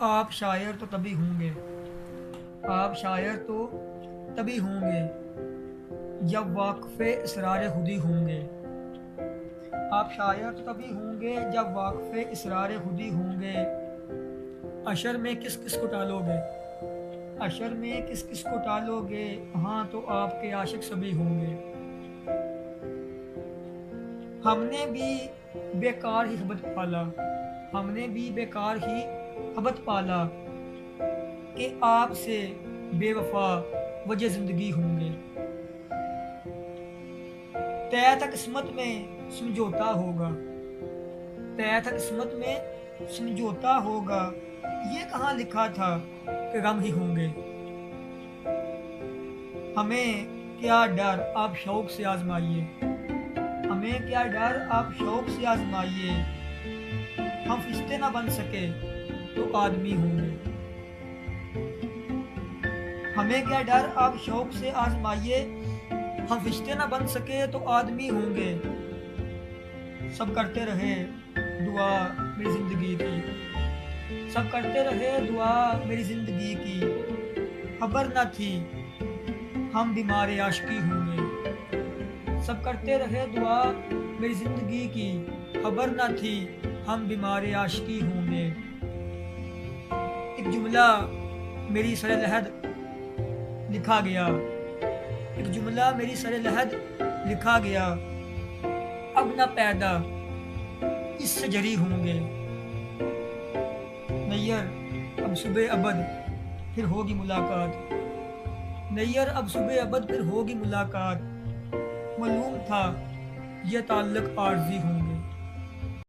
آپ شاعر تو تبھی ہوں گے، آپ شاعر تو تبھی ہوں گے جب واقف اسرار خودی ہوں گے۔ آپ شاعر تو تبھی ہوں گے جب واقف اسرار خودی ہوں گے۔ اشر میں کس کس کو ٹالو گے، اشر میں کس کس کو ٹالو گے، ہاں تو آپ کے عاشق سبھی ہوں گے۔ ہم نے بھی بیکار ہی خبت پالا، ہم نے بھی بیکار ہی خبت پالا کہ آپ سے بے وفا وجہ زندگی ہوں گے۔ طے تھا قسمت میں سمجھوتا ہوگا، طے تھا قسمت میں سمجھوتا ہوگا، یہ کہاں لکھا تھا کہ غم ہی ہوں گے۔ ہمیں کیا ڈر آپ شوق سے آزمائیے، ہمیں کیا ڈر آپ شوق سے آزمائیے، ہم فرشتے نہ بن سکے تو آدمی ہوں گے۔ ہمیں کیا ڈر آپ شوق سے آزمائیے، ہم فرشتے نہ بن سکے تو آدمی ہوں گے۔ سب کرتے رہے دعا میری زندگی کی، سب کرتے رہے دعا میری زندگی کی، خبر نہ تھی ہم بیمار عاشقی ہوں گے۔ سب کرتے رہے دعا میری زندگی کی، خبر نہ تھی ہم بیمار عاشقی ہوں گے۔ ایک جملہ میری سر لحد لکھا گیا، ایک جملہ میری سر لحد لکھا گیا، اب نہ پیدا اس سے جری ہوں گے۔ نیر اب صبح ابد پھر ہوگی ملاقات، نیر اب صبح ابد پھر ہوگی ملاقات، معلوم تھا یہ تعلق عارضی ہوں گے۔